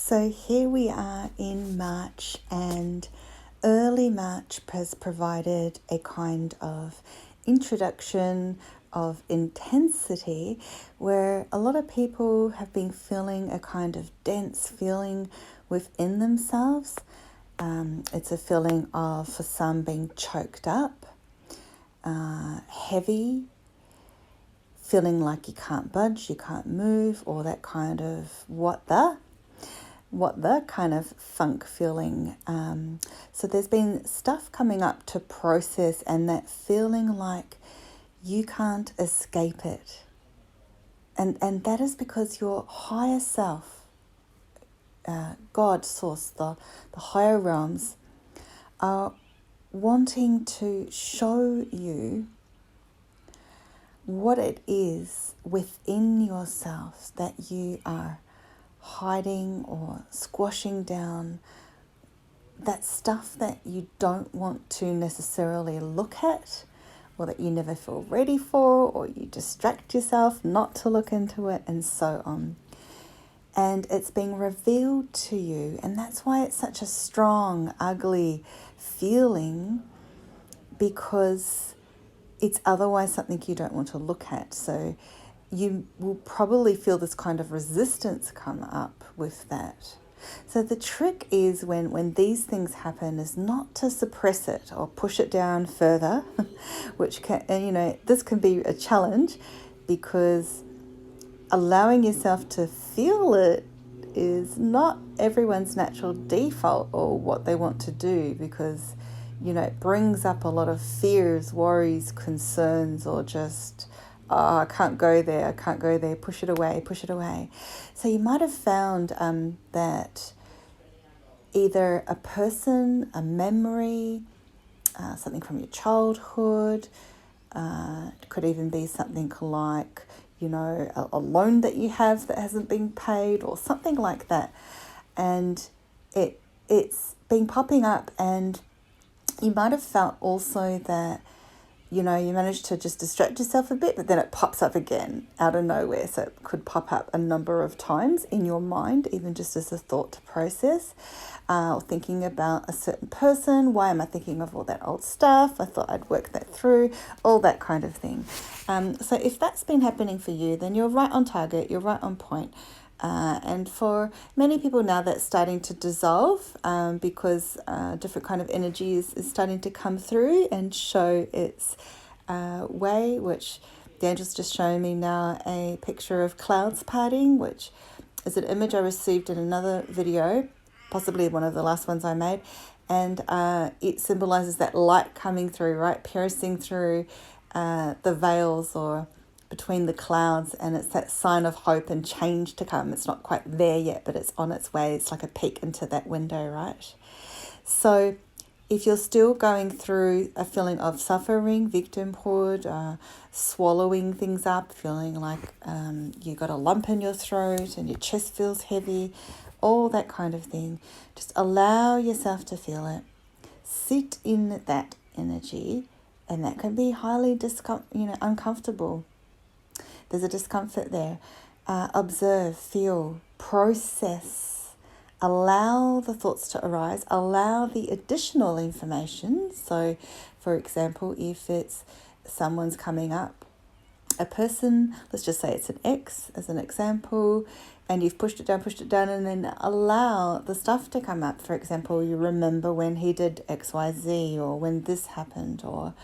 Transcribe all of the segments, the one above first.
So here we are in March, and early March has provided a kind of introduction of intensity where a lot of people have been feeling a kind of dense feeling within themselves. It's a feeling of, for some, being choked up, heavy, feeling like you can't budge, you can't move, or that kind of what the kind of funk feeling. So there's been stuff coming up to process, and that feeling like you can't escape it. And that is because your higher self, God, Source, the higher realms, are wanting to show you what it is within yourself that you are hiding or squashing down, that stuff that you don't want to necessarily look at, or that you never feel ready for, or you distract yourself not to look into it, and so on. And it's being revealed to you, and that's why it's such a strong, ugly feeling, because it's otherwise something you don't want to look at. So you will probably feel this kind of resistance come up with that. So the trick is when these things happen is not to suppress it or push it down further, which can, this can be a challenge, because allowing yourself to feel it is not everyone's natural default or what they want to do, because it brings up a lot of fears, worries, concerns, or just, oh, I can't go there, push it away. So you might have found that either a person, a memory, something from your childhood, could even be something like, a loan that you have that hasn't been paid, or something like that. And it's been popping up, and you might have felt also that, you managed to just distract yourself a bit, but then it pops up again out of nowhere. So it could pop up a number of times in your mind, even just as a thought to process, or thinking about a certain person. Why am I thinking of all that old stuff? I thought I'd work that through, all that kind of thing. So if that's been happening for you, then you're right on target, you're right on point. And for many people now, that's starting to dissolve, because different kind of energy is starting to come through and show its way, which the angel's just showing me now a picture of clouds parting, which is an image I received in another video, possibly one of the last ones I made. And it symbolizes that light coming through, right, piercing through the veils or between the clouds, and it's that sign of hope and change to come. It's not quite there yet, but it's on its way. It's like a peek into that window, right? So if you're still going through a feeling of suffering, victimhood, swallowing things up, feeling like you got a lump in your throat and your chest feels heavy, all that kind of thing, just allow yourself to feel it. Sit in that energy, and that can be highly uncomfortable. There's a discomfort there. Observe, feel, process, allow the thoughts to arise, allow the additional information. So, for example, if it's someone's coming up, a person, let's just say it's an ex as an example, and you've pushed it down, and then allow the stuff to come up. For example, you remember when he did XYZ, or when this happened, or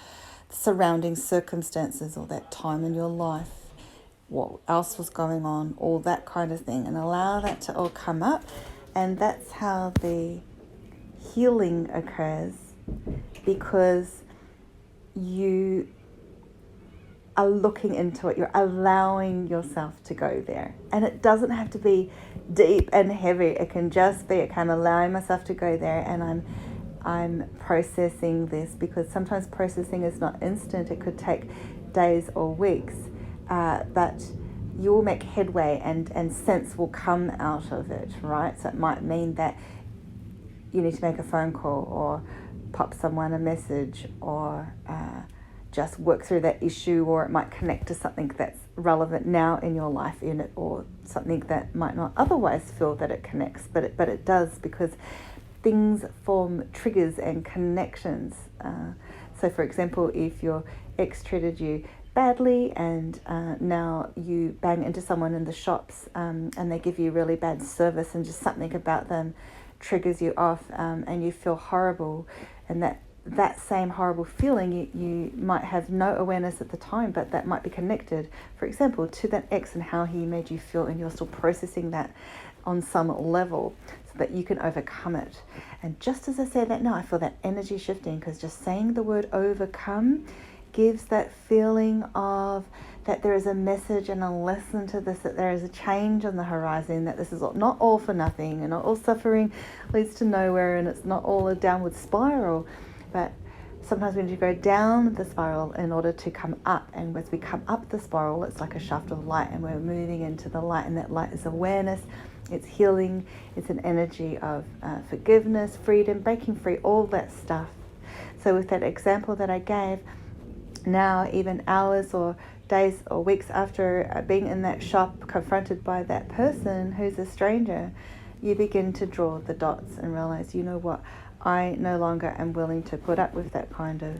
surrounding circumstances, or that time in your life, what else was going on, all that kind of thing, and allow that to all come up. And that's how the healing occurs, because you are looking into it, you're allowing yourself to go there. And it doesn't have to be deep and heavy. It can just be, okay, I'm allowing myself to go there, and I'm processing this, because sometimes processing is not instant. It could take days or weeks. But you will make headway, and sense will come out of it, right? So it might mean that you need to make a phone call, or pop someone a message, or just work through that issue, or it might connect to something that's relevant now in your life in it, or something that might not otherwise feel that it connects, but it does, because things form triggers and connections. So for example, if your ex treated you badly and now you bang into someone in the shops and they give you really bad service, and just something about them triggers you off, and you feel horrible, and that same horrible feeling, you might have no awareness at the time, but that might be connected, for example, to that ex and how he made you feel, and you're still processing that on some level so that you can overcome it. And just as I say that now, I feel that energy shifting, because just saying the word overcome gives that feeling of that there is a message and a lesson to this, that there is a change on the horizon, that this is not all for nothing, and not all suffering leads to nowhere, and it's not all a downward spiral. But sometimes we need to go down the spiral in order to come up. And as we come up the spiral, it's like a shaft of light, and we're moving into the light. And that light is awareness, it's healing, it's an energy of forgiveness, freedom, breaking free, all that stuff. So with that example that I gave, now even hours or days or weeks after being in that shop, confronted by that person who's a stranger, you begin to draw the dots and realize, you know what, I no longer am willing to put up with that kind of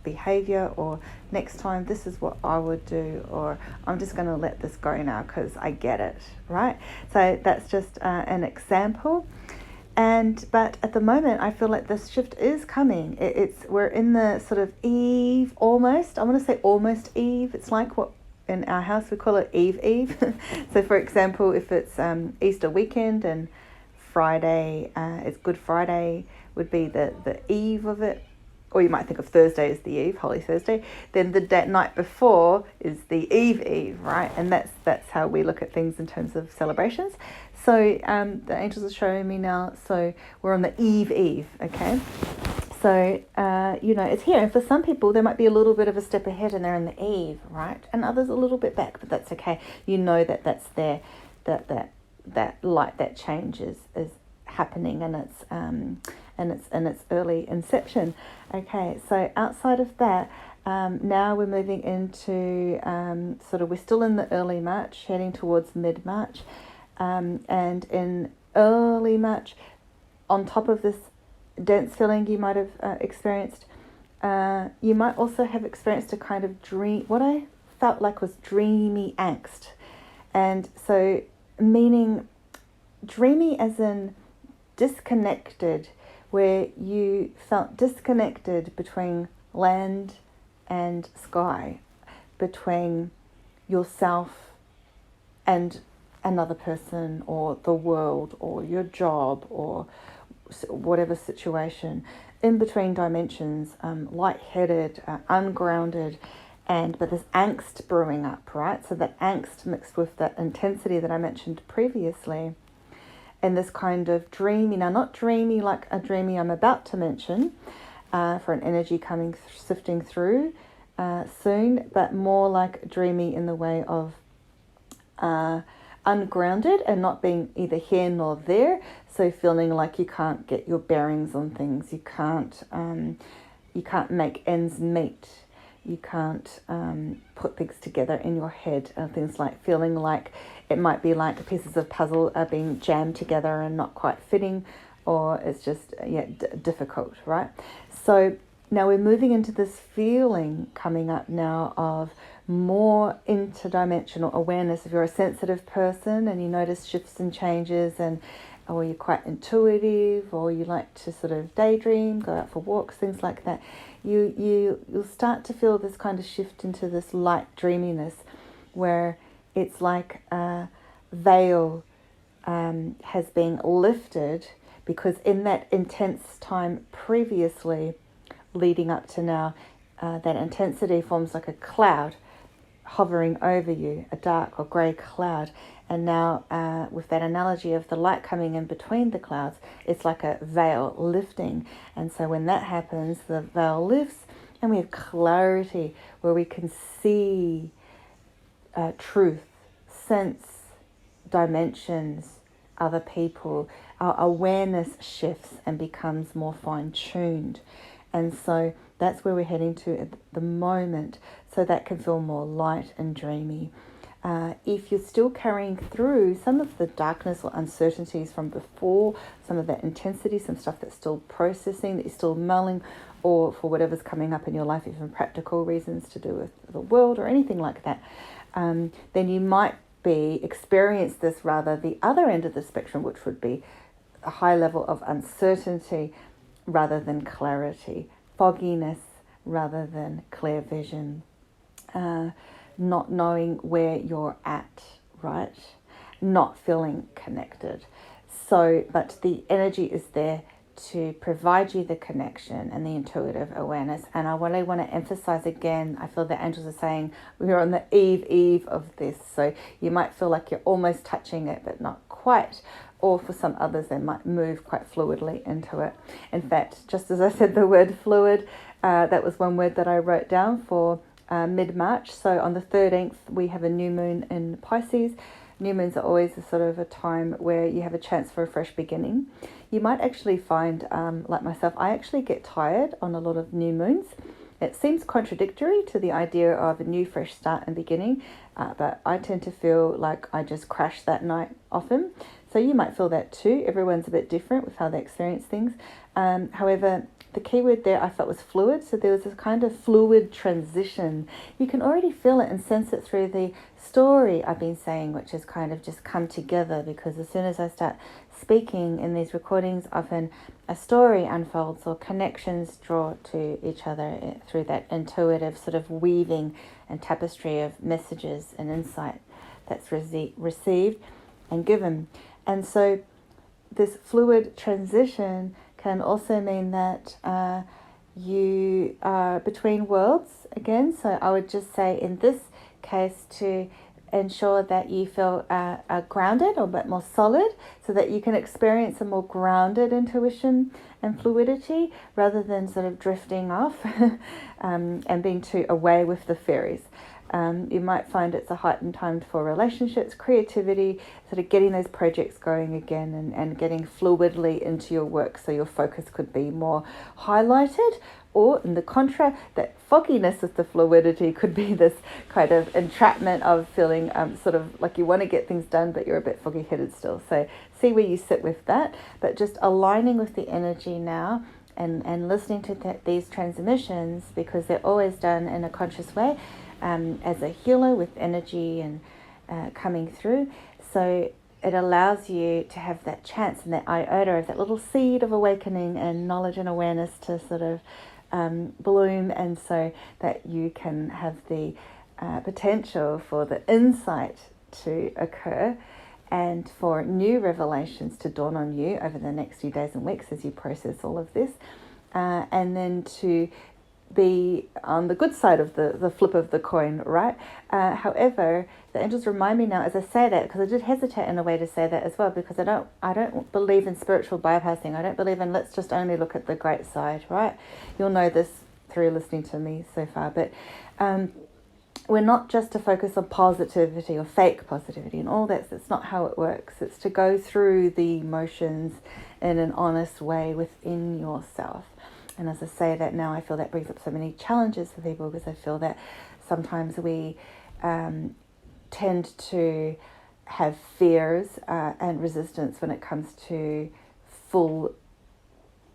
behavior, or next time this is what I would do, or I'm just going to let this go now because I get it, right? So that's just an example. But at the moment, I feel like this shift is coming. We're in the sort of eve, almost. I want to say almost eve. It's like what in our house we call it Eve. So for example, if it's Easter weekend and Friday, it's Good Friday would be the eve of it, or you might think of Thursday as the eve, Holy Thursday. Then the night before is the eve, right? And that's how we look at things in terms of celebrations. So the angels are showing me now. So we're on the eve, okay? So it's here. And for some people, there might be a little bit of a step ahead, and they're in the eve, right? And others a little bit back, but that's okay. You know that's there, that light, that change is happening, and it's in its early inception. Okay, so outside of that, now we're moving into we're still in the early March, heading towards mid-March, and in early March, on top of this dense feeling you might have experienced, you might also have experienced a kind of dream, what I felt like was dreamy angst. And so meaning dreamy as in disconnected, where you felt disconnected between land and sky, between yourself and another person, or the world, or your job, or whatever situation, in between dimensions, lightheaded, ungrounded, but there's angst brewing up, right? So that angst mixed with that intensity that I mentioned previously, and this kind of dreamy, now not dreamy like a dreamy I'm about to mention, for an energy coming, sifting through soon, but more like dreamy in the way of ungrounded and not being either here nor there. So feeling like you can't get your bearings on things, you can't make ends meet, you can't put things together in your head, things like feeling like it might be like pieces of puzzle are being jammed together and not quite fitting, or it's just difficult, right? So now we're moving into this feeling coming up now of more interdimensional awareness. If you're a sensitive person and you notice shifts and changes, or you're quite intuitive, or you like to sort of daydream, go out for walks, things like that, you'll start to feel this kind of shift into this light dreaminess, where it's like a veil has been lifted, because in that intense time previously leading up to now, that intensity forms like a cloud hovering over you, a dark or grey cloud. And now with that analogy of the light coming in between the clouds, it's like a veil lifting. And so when that happens, the veil lifts and we have clarity, where we can see truth, sense, dimensions, other people. Our awareness shifts and becomes more fine-tuned. And so that's where we're heading to at the moment. So that can feel more light and dreamy. If you're still carrying through some of the darkness or uncertainties from before, some of that intensity, some stuff that's still processing, that you're still mulling, or for whatever's coming up in your life, even practical reasons to do with the world or anything like that, then you might experience this rather the other end of the spectrum, which would be a high level of uncertainty rather than clarity, fogginess rather than clear vision. Not knowing where you're at, right? Not feeling connected. So, but the energy is there to provide you the connection and the intuitive awareness. And I really want to emphasize again, I feel the angels are saying we're on the eve of this. So you might feel like you're almost touching it, but not quite. Or for some others, they might move quite fluidly into it. In fact, just as I said the word fluid, that was one word that I wrote down for mid-March. So on the 13th, we have a new moon in Pisces. New moons are always a sort of a time where you have a chance for a fresh beginning. You might actually find, like myself, I actually get tired on a lot of new moons. It seems contradictory to the idea of a new fresh start and beginning, but I tend to feel like I just crash that night often. So you might feel that too. Everyone's a bit different with how they experience things. However, the key word there I felt was fluid. So there was this kind of fluid transition. You can already feel it and sense it through the story I've been saying, which has kind of just come together, because as soon as I start speaking in these recordings, often a story unfolds or connections draw to each other through that intuitive sort of weaving and tapestry of messages and insight that's received and given. And so this fluid transition can also mean that you are between worlds again. So I would just say in this case to ensure that you feel grounded or a bit more solid, so that you can experience a more grounded intuition and fluidity rather than sort of drifting off and being too away with the fairies. You might find it's a heightened time for relationships, creativity, sort of getting those projects going again and getting fluidly into your work, so your focus could be more highlighted. Or in the contra, that fogginess of the fluidity could be this kind of entrapment of feeling sort of like you want to get things done, but you're a bit foggy-headed still. So see where you sit with that, but just aligning with the energy now and listening to these transmissions, because they're always done in a conscious way. As a healer with energy and coming through. So it allows you to have that chance and that iota of that little seed of awakening and knowledge and awareness to sort of bloom, and so that you can have the potential for the insight to occur and for new revelations to dawn on you over the next few days and weeks as you process all of this, and then to be on the good side of the flip of the coin, right? However, the angels remind me now as I say that, because I did hesitate in a way to say that as well, because I don't believe in spiritual bypassing. I don't believe in let's just only look at the great side, right? You'll know this through listening to me so far, but we're not just to focus on positivity or fake positivity and all that. That's not how it works. It's to go through the emotions in an honest way within yourself. And as I say that now, I feel that brings up so many challenges for people, because I feel that sometimes we tend to have fears and resistance when it comes to full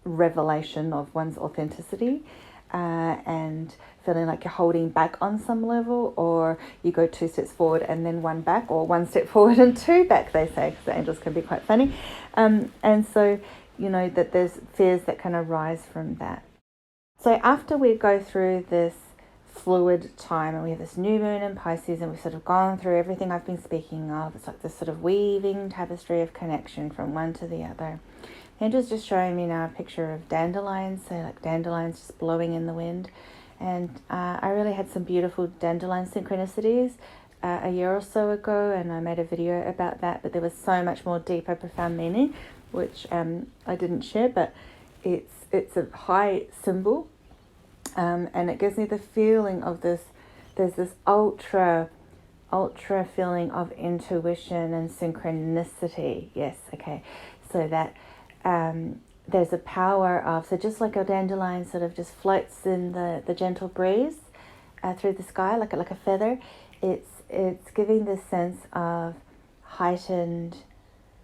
revelation of one's authenticity, and feeling like you're holding back on some level, or you go 2 steps forward and then 1 back, or 1 step forward and 2 back, they say, because the angels can be quite funny. And so you know that there's fears that can arise from that. So after we go through this fluid time and we have this new moon in Pisces and we've sort of gone through everything I've been speaking of, it's like this sort of weaving tapestry of connection from one to the other. Andrew's just showing me now a picture of dandelions, so like dandelions just blowing in the wind. And I really had some beautiful dandelion synchronicities a year or so ago, and I made a video about that, but there was so much more deeper, profound meaning, which I didn't share, but it's a high symbol, and it gives me the feeling of this, there's this ultra feeling of intuition and synchronicity. Yes, okay. So that there's a power of, so just like a dandelion sort of just floats in the gentle breeze through the sky like a feather, it's giving this sense of heightened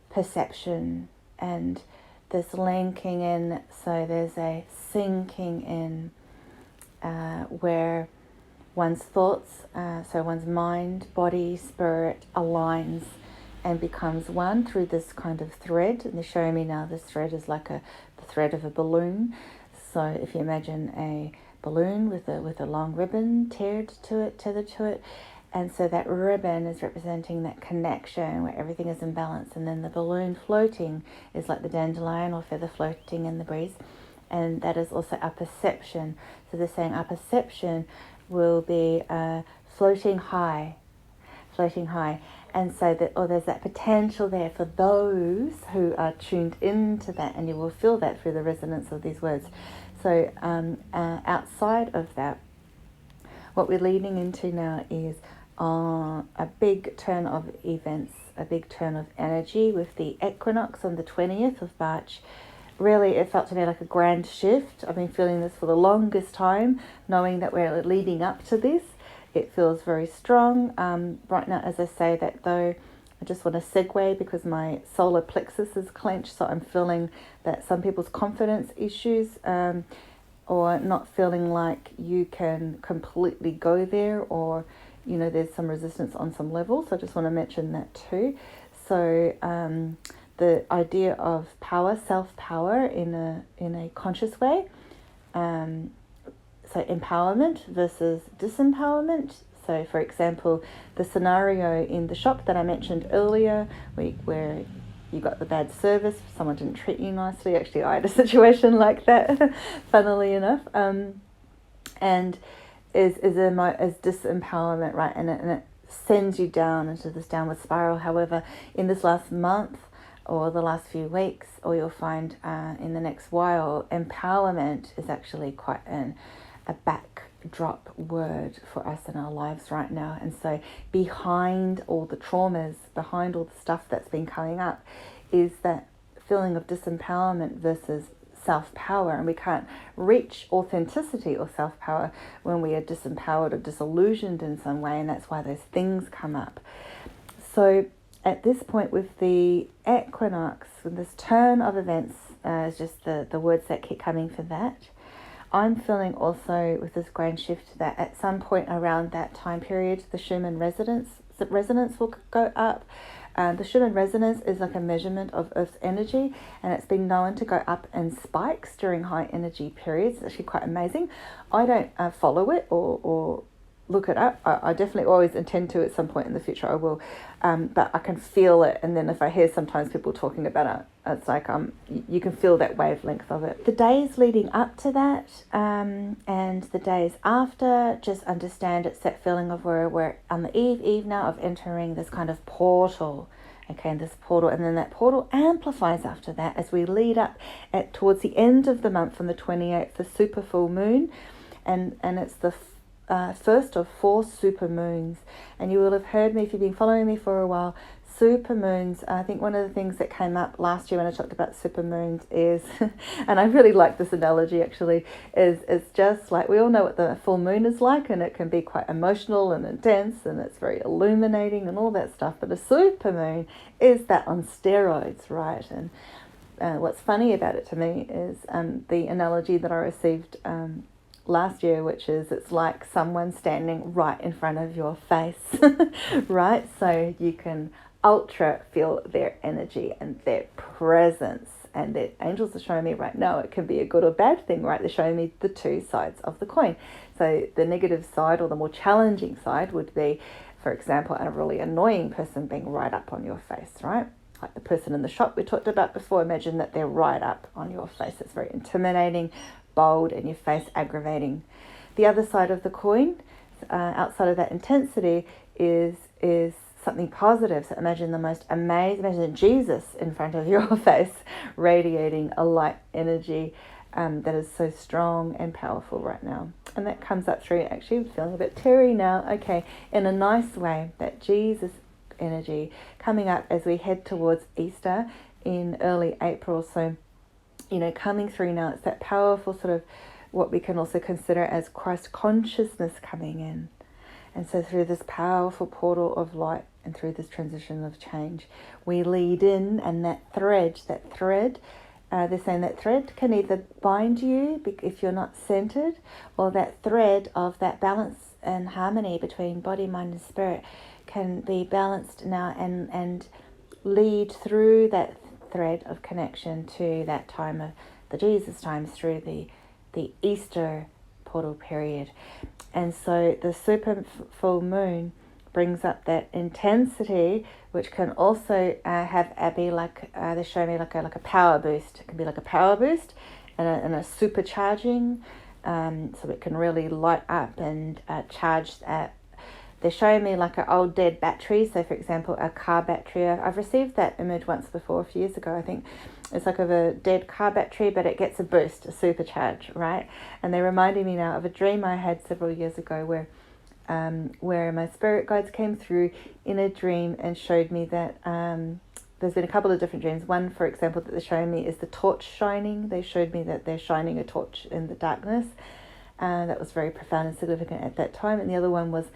perception and this linking in. So there's a sinking in where one's thoughts, so one's mind, body, spirit aligns and becomes one through this kind of thread. And they're showing me now this thread is like the thread of a balloon. So if you imagine a balloon with a long ribbon tethered to it, and so that ribbon is representing that connection where everything is in balance, and then the balloon floating is like the dandelion or feather floating in the breeze, and that is also our perception. So they're saying our perception will be floating high, and so that, there's that potential there for those who are tuned into that, and you will feel that through the resonance of these words. So outside of that, what we're leading into now is a big turn of events, a big turn of energy with the equinox on the 20th of March. Really, it felt to me like a grand shift. I've been feeling this for the longest time, knowing that we're leading up to this. It feels very strong. Right now, as I say that though, I just want to segue because my solar plexus is clenched, so I'm feeling that some people's confidence issues or not feeling like you can completely go there, or there's some resistance on some level. So I just want to mention that too. So the idea of power, self-power in a conscious way. So empowerment versus disempowerment. So for example, the scenario in the shop that I mentioned earlier, where you got the bad service, someone didn't treat you nicely. Actually, I had a situation like that, funnily enough. And is disempowerment, right? And it sends you down into this downward spiral. However, in this last month or the last few weeks, or you'll find in the next while, empowerment is actually quite a backdrop word for us in our lives right now. And so behind all the traumas, behind all the stuff that's been coming up, is that feeling of disempowerment versus self-power. And we can't reach authenticity or self-power when we are disempowered or disillusioned in some way, and that's why those things come up. So at this point with the equinox, with this turn of events, is just the words that keep coming for that. I'm feeling also with this grand shift that at some point around that time period, the Schumann resonance will go up. The Schumann resonance is like a measurement of Earth's energy, and it's been known to go up in spikes during high energy periods. It's actually quite amazing. I don't follow it or look it up. I definitely always intend to at some point in the future. I will, but I can feel it. And then if I hear sometimes people talking about it, it's like you can feel that wavelength of it. The days leading up to that and the days after, just understand it's that feeling of where we're on the eve now of entering this kind of portal. Okay, and this portal, and then that portal amplifies after that as we lead up towards the end of the month on the 28th, the super full moon, and it's the first of 4 super moons. And you will have heard me, if you've been following me for a while, super moons. I think one of the things that came up last year when I talked about super moons is, and I really like this analogy actually, is it's just like we all know what the full moon is like, and it can be quite emotional and intense, and it's very illuminating and all that stuff. But a super moon is that on steroids, right? And what's funny about it to me is the analogy that I received last year, which is it's like someone standing right in front of your face, right? So you can ultra feel their energy and their presence, and the angels are showing me right now it can be a good or bad thing, right? They're showing me the two sides of the coin. So the negative side, or the more challenging side, would be, for example, a really annoying person being right up on your face, right? Like the person in the shop we talked about before. Imagine that they're right up on your face. It's very intimidating, bold, and your face aggravating. The other side of the coin, outside of that intensity, is something positive. So imagine the most amazing, imagine Jesus in front of your face, radiating a light energy that is so strong and powerful right now. And that comes up through, actually I'm feeling a bit teary now, okay, in a nice way, that Jesus energy coming up as we head towards Easter in early April. So coming through now. It's that powerful sort of what we can also consider as Christ consciousness coming in. And so through this powerful portal of light and through this transition of change, we lead in, and that thread, they're saying that thread can either bind you if you're not centered, or that thread of that balance and harmony between body, mind and spirit can be balanced now and lead through that thread of connection to that time of the Jesus times, through the Easter portal period. And so the super full moon brings up that intensity, which can also be like, they show me like a power boost. It can be like a power boost and a supercharging, so it can really light up and charge. They're showing me like an old dead battery. So for example, a car battery. I've received that image once before, a few years ago, I think. It's like of a dead car battery, but it gets a boost, a supercharge, right? And they're reminding me now of a dream I had several years ago where my spirit guides came through in a dream and showed me that there's been a couple of different dreams. One, for example, that they're showing me is the torch shining. They showed me that they're shining a torch in the darkness. That was very profound and significant at that time. And the other one was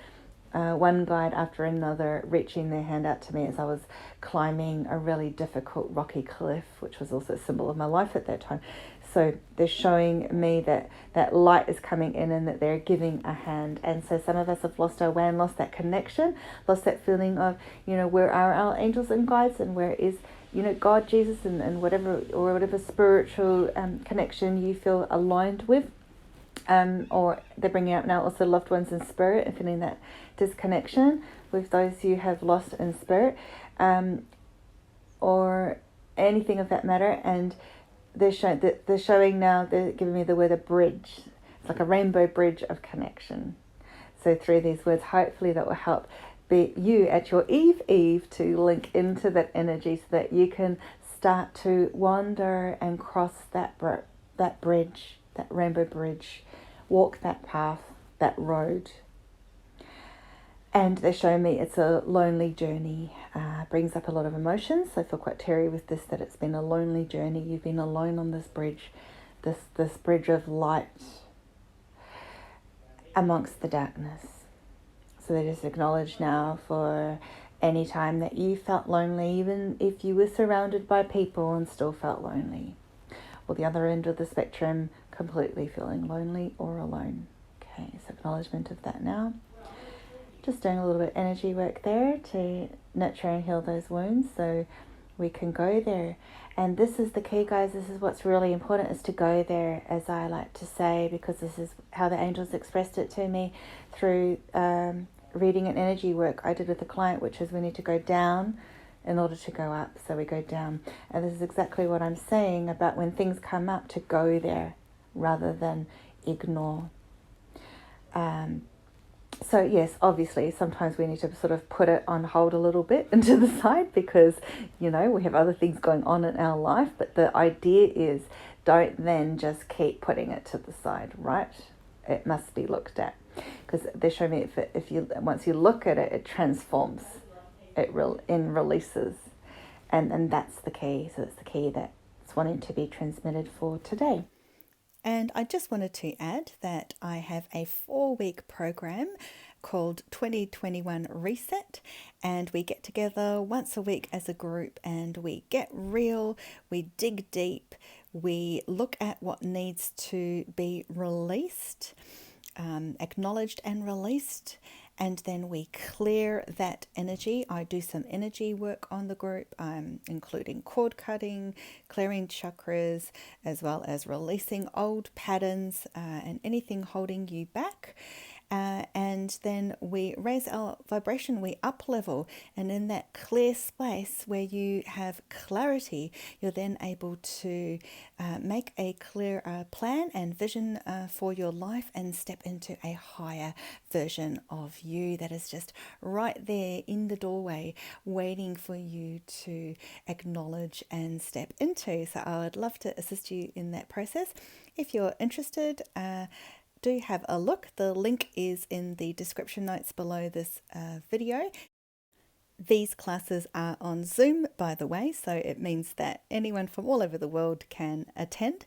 one guide after another reaching their hand out to me as I was climbing a really difficult rocky cliff, which was also a symbol of my life at that time. So they're showing me that light is coming in and that they're giving a hand. And so some of us have lost our way and lost that connection, lost that feeling of, where are our angels and guides, and where is, God, Jesus, and whatever spiritual connection you feel aligned with. Or they're bringing up now also loved ones in spirit and feeling that disconnection with those you have lost in spirit, or anything of that matter. And they're showing now, they're giving me the word a bridge. It's like a rainbow bridge of connection. So through these words, hopefully that will help you at your eve to link into that energy, so that you can start to wander and cross that bridge, that rainbow bridge, walk that path, that road. And they're showing me it's a lonely journey. Brings up a lot of emotions. So I feel quite teary with this, that it's been a lonely journey. You've been alone on this bridge, this bridge of light amongst the darkness. So they just acknowledge now for any time that you felt lonely, even if you were surrounded by people and still felt lonely. Or the other end of the spectrum, completely feeling lonely or alone. Okay, so acknowledgement of that now. Just doing a little bit of energy work there to nurture and heal those wounds, so we can go there. And this is the key, guys. This is what's really important, is to go there, as I like to say, because this is how the angels expressed it to me through reading an energy work I did with a client, which is we need to go down in order to go up. So we go down. And this is exactly what I'm saying about when things come up, to go there rather than ignore. So yes, obviously, sometimes we need to sort of put it on hold a little bit and to the side, because, we have other things going on in our life. But the idea is, don't then just keep putting it to the side, right? It must be looked at, because they show me if you once you look at it, it transforms. It releases, and that's the key. So it's the key that's wanting to be transmitted for today. And I just wanted to add that I have a 4-week program called 2021 Reset, and we get together once a week as a group and we get real, we dig deep, we look at what needs to be released, acknowledged and released, and then we clear that energy. I do some energy work on the group, including cord cutting, clearing chakras, as well as releasing old patterns and anything holding you back. And then we raise our vibration, we up level, and in that clear space where you have clarity, you're then able to make a clear plan and vision for your life and step into a higher version of you that is just right there in the doorway waiting for you to acknowledge and step into. So I would love to assist you in that process. If you're interested, do have a look. The link is in the description notes below this video. These classes are on Zoom, by the way, so it means that anyone from all over the world can attend,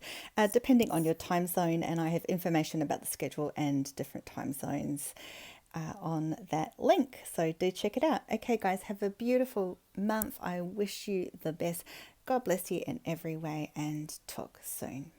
depending on your time zone. And I have information about the schedule and different time zones on that link. So do check it out. Okay, guys, have a beautiful month. I wish you the best. God bless you in every way, and talk soon.